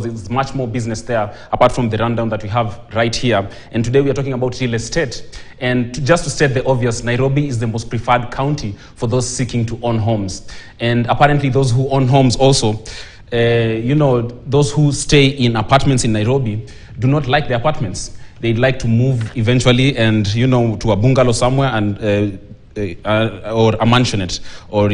There's much more business there apart from the rundown that we have right here. And today we are talking about real estate. And just to state the obvious, Nairobi is the most preferred county for those seeking to own homes. And apparently those who own homes also, those who stay in apartments in Nairobi do not like the apartments. They'd like to move eventually and, to a bungalow somewhere and or a mansionette, or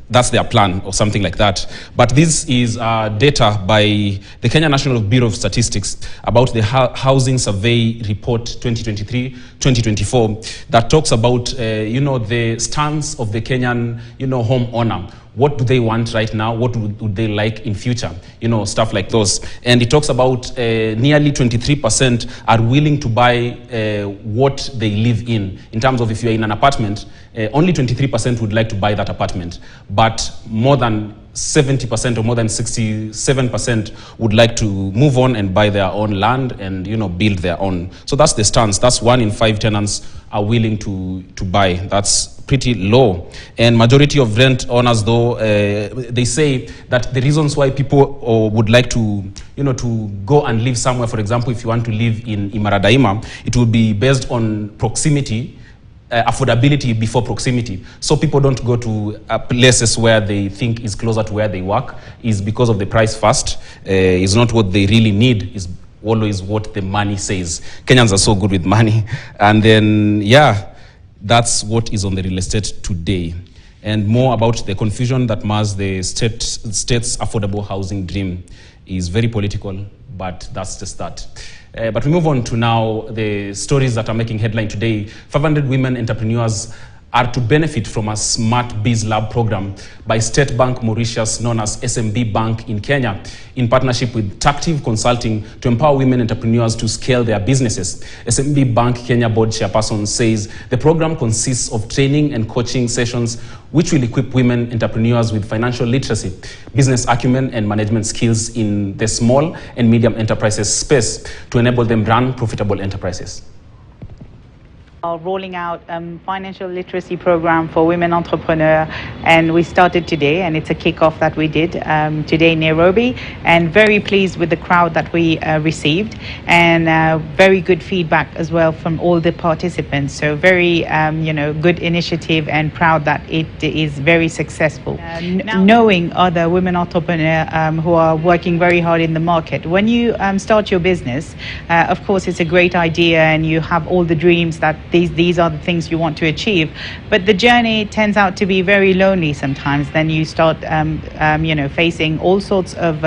that's their plan or something like that. But this is data by the Kenya National Bureau of Statistics about the Housing Survey Report 2023-2024 that talks about the stance of the Kenyan homeowner. What do they want right now? What would they like in future? Stuff like those. And it talks about nearly 23% are willing to buy what they live in terms of if you're in an apartment, only 23% would like to buy that apartment. But more than 70% or more than 67% would like to move on and buy their own land and build their own. So that's the stance. That's 1 in 5 tenants are willing to buy. That's pretty low. And majority of rent owners, though, they say that the reasons why people would like to to go and live somewhere, for example, if you want to live in Imaradaima, it will be based on proximity, affordability before proximity. So people don't go to places where they think is closer to where they work, is because of the price first. Is not what they really need, is always what the money says. Kenyans are so good with money. And then, that's what is on the real estate today. And more about the confusion that mars the state's affordable housing dream is very political, but that's just that. But we move on to now the stories that are making headline today. 500 women entrepreneurs are to benefit from a Smart Biz Lab program by State Bank Mauritius, known as SMB Bank in Kenya, in partnership with Tactive Consulting to empower women entrepreneurs to scale their businesses. SMB Bank Kenya board chairperson says the program consists of training and coaching sessions which will equip women entrepreneurs with financial literacy, business acumen, and management skills in the small and medium enterprises space to enable them run profitable enterprises. Rolling out financial literacy program for women entrepreneurs, and we started today, and it's a kickoff that we did today in Nairobi, and very pleased with the crowd that we received, and very good feedback as well from all the participants. So very good initiative, and proud that it is very successful. Knowing other women entrepreneurs who are working very hard in the market, when you start your business, of course it's a great idea and you have all the dreams that these are the things you want to achieve, but the journey turns out to be very lonely sometimes. Then you start facing all sorts of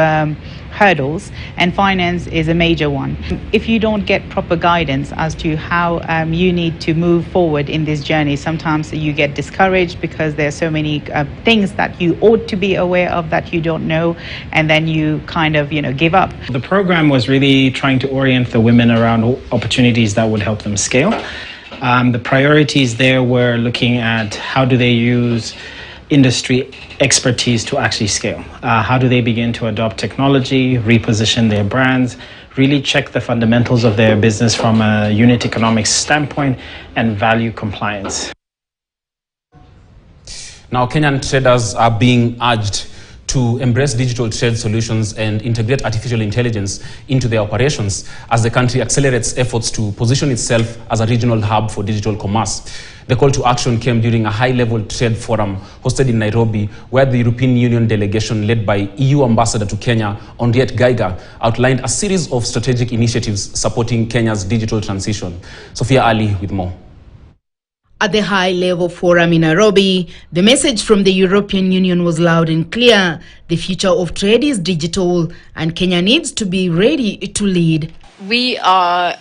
hurdles, and finance is a major one. If you don't get proper guidance as to how you need to move forward in this journey, sometimes you get discouraged because there are so many things that you ought to be aware of that you don't know, and then you kind of give up. The program was really trying to orient the women around opportunities that would help them scale. The priorities there were looking at how do they use industry expertise to actually scale. How do they begin to adopt technology, reposition their brands, really check the fundamentals of their business from a unit economics standpoint, and value compliance. Now, Kenyan traders are being urged to embrace digital trade solutions and integrate artificial intelligence into their operations as the country accelerates efforts to position itself as a regional hub for digital commerce. The call to action came during a high-level trade forum hosted in Nairobi, where the European Union delegation led by EU Ambassador to Kenya, Henriette Geiger, outlined a series of strategic initiatives supporting Kenya's digital transition. Sophia Ali with more. At the high-level forum in Nairobi, the message from the European Union was loud and clear. The future of trade is digital, and Kenya needs to be ready to lead. We are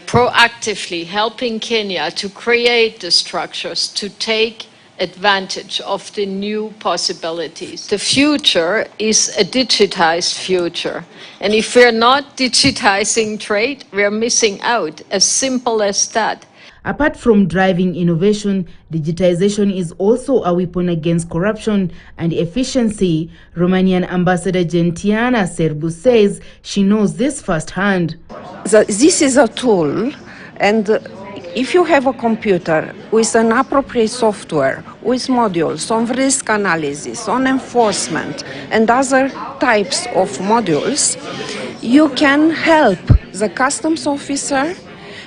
proactively helping Kenya to create the structures to take advantage of the new possibilities. The future is a digitized future. And if we're not digitizing trade, we're missing out. As simple as that. Apart from driving innovation, digitization is also a weapon against corruption and efficiency. Romanian Ambassador Gentiana Serbu says she knows this firsthand. This is a tool, and If you have a computer with an appropriate software, with modules on risk analysis, on enforcement, and other types of modules, you can help the customs officer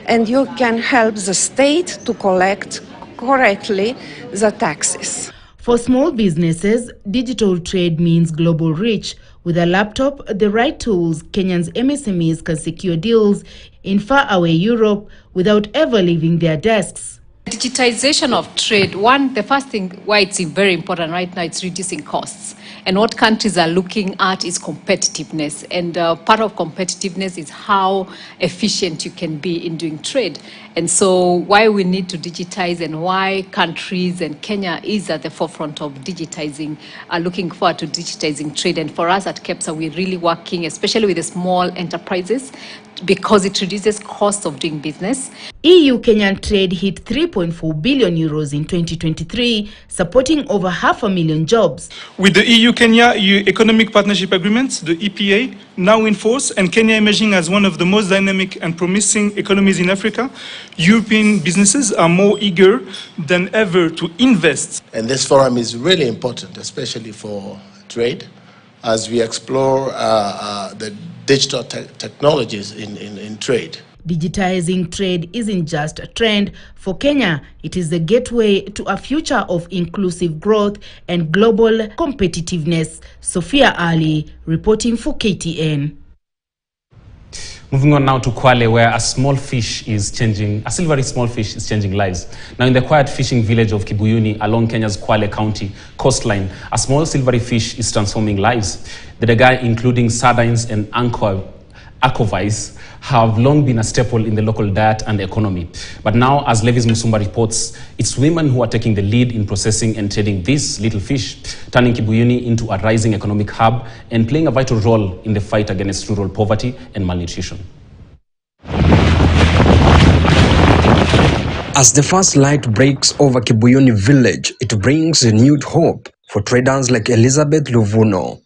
and you can help the state to collect correctly the taxes. For small businesses, digital trade means global reach. With a laptop, the right tools, Kenyan's MSMEs can secure deals in faraway Europe without ever leaving their desks. Digitization of trade, the first thing why it's very important right now, it's reducing costs. And what countries are looking at is competitiveness. And part of competitiveness is how efficient you can be in doing trade. And so why we need to digitize and why countries and Kenya is at the forefront of digitizing, are looking forward to digitizing trade. And for us at KEPSA, we're really working, especially with the small enterprises, because it reduces costs of doing business. EU-Kenyan trade hit 3.4 billion euros in 2023, supporting over 500,000 jobs. With the EU-Kenya Economic Partnership Agreement, the EPA, now in force, and Kenya emerging as one of the most dynamic and promising economies in Africa, European businesses are more eager than ever to invest. And this forum is really important, especially for trade, as we explore the digital technologies in trade. Digitizing trade isn't just a trend. For Kenya, it is the gateway to a future of inclusive growth and global competitiveness. Sophia Ali, reporting for KTN. Moving on now to Kwale, where a silvery small fish is changing lives. Now in the quiet fishing village of Kibuyuni along Kenya's Kwale County coastline, a small silvery fish is transforming lives. The dagai, including sardines and anchovies, have long been a staple in the local diet and economy. But now, as Levis Musumba reports, it's women who are taking the lead in processing and trading these little fish, turning Kibuyuni into a rising economic hub and playing a vital role in the fight against rural poverty and malnutrition. As the first light breaks over Kibuyuni village, it brings renewed hope for traders like Elizabeth Luvuno.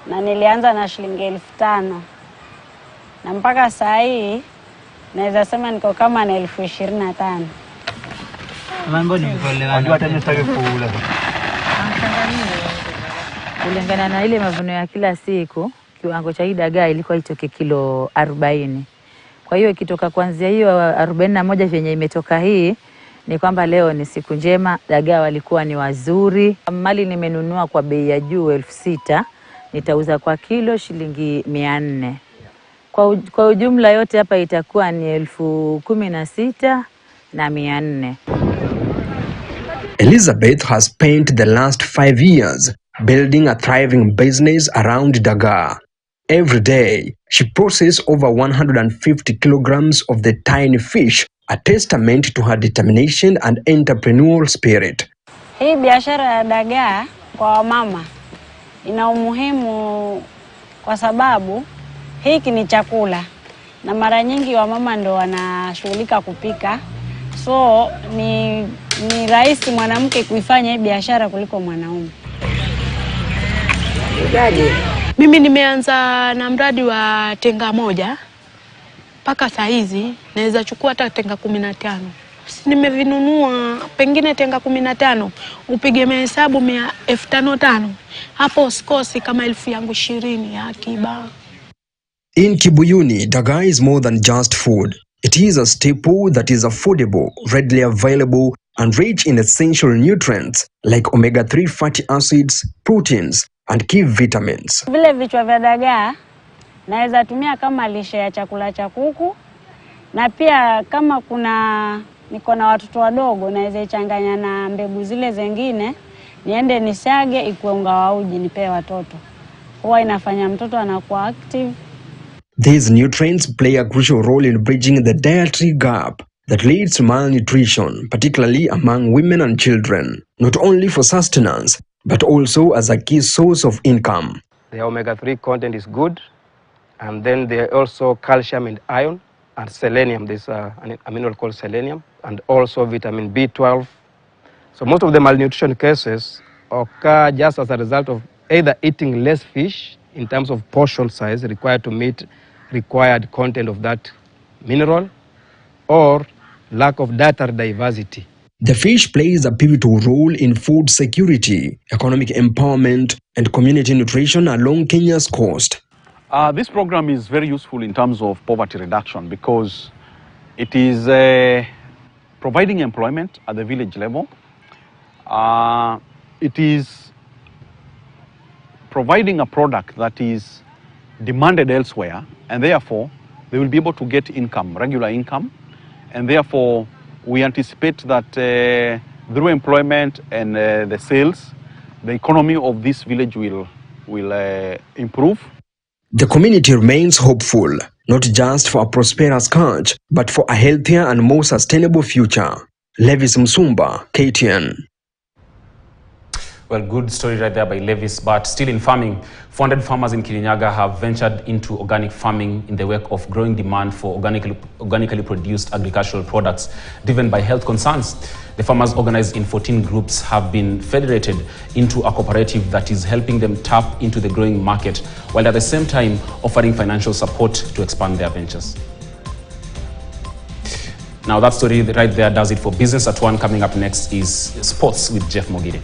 Na nilianza na shilingi 5,000. Na mpaka saa hii naweza sema niko kama na 25,000. Mambo ni pole wangu. Hata nisitaki kuula. Kulingana na ile mavuno ya kila siku, kiwango cha hii dagaa ilikuwa itoke kilo 40. Kwa hiyo ikitoka kuanzia hiyo 41 venye imetoka hii, ni kwamba leo ni siku njema, dagaa walikuwa ni wazuri. Mali nimenunua kwa bei ya juu 6,000, nitauza kwa kilo shilingi 400. Kwa ujumla yote hapa itakuwa ni 16,400. Elizabeth has spent the last 5 years building a thriving business around dagaa. Every day, she processes over 150 kilograms of the tiny fish, a testament to her determination and entrepreneurial spirit. Hii biashara ya dagaa kwa wamama ina umuhimu kwa sababu hiki ni chakula na mara nyingi wamama ndo wanashughulika kupika, so ni rahisi mwanamke kuifanya hii biashara kuliko mwanaume. Mimi nimeanza na mradi wa tenga moja mpaka saa hizi naweza chukua hata tenga 15. Nimevinunua pengine tenga 15, upige mahesabu 5,500. Hapo sikosi kama 20,000 ya akiba. In Kibuyuni, dagaa is more than just food. It is a staple that is affordable, readily available, and rich in essential nutrients like omega-3 fatty acids, proteins, and key vitamins. Vile vichwa vya dagaa naweza tumia kama lishe ya chakula cha kuku, na pia kama niko na watoto wadogo naweza ichanganya na mbegu zile zingine, niende nisage ikuwe unga wa uji nipe watoto. Huwa inafanya mtoto anakuwa active. These nutrients play a crucial role in bridging the dietary gap that leads to malnutrition, particularly among women and children, not only for sustenance, but also as a key source of income. The omega-3 content is good, and then there are also calcium and iron and selenium. There's an mineral called selenium, and also vitamin B12. So most of the malnutrition cases occur just as a result of either eating less fish in terms of portion size required to meet required content of that mineral, or lack of data diversity. The fish plays a pivotal role in food security, economic empowerment, and community nutrition along Kenya's coast. This program is very useful in terms of poverty reduction because it is providing employment at the village level. It is providing a product that is demanded elsewhere, and therefore they will be able to get income, regular income, and therefore we anticipate that through employment and the sales, the economy of this village will improve. The community remains hopeful, not just for a prosperous catch, but for a healthier and more sustainable future. Levis Msumba, KTN. Well, good story right there by Levis, but still in farming, 400 farmers in Kirinyaga have ventured into organic farming in the wake of growing demand for organically produced agricultural products driven by health concerns. The farmers, organized in 14 groups, have been federated into a cooperative that is helping them tap into the growing market, while at the same time offering financial support to expand their ventures. Now that story right there does it for Business at 1. Coming up next is sports with Jeff Mogire.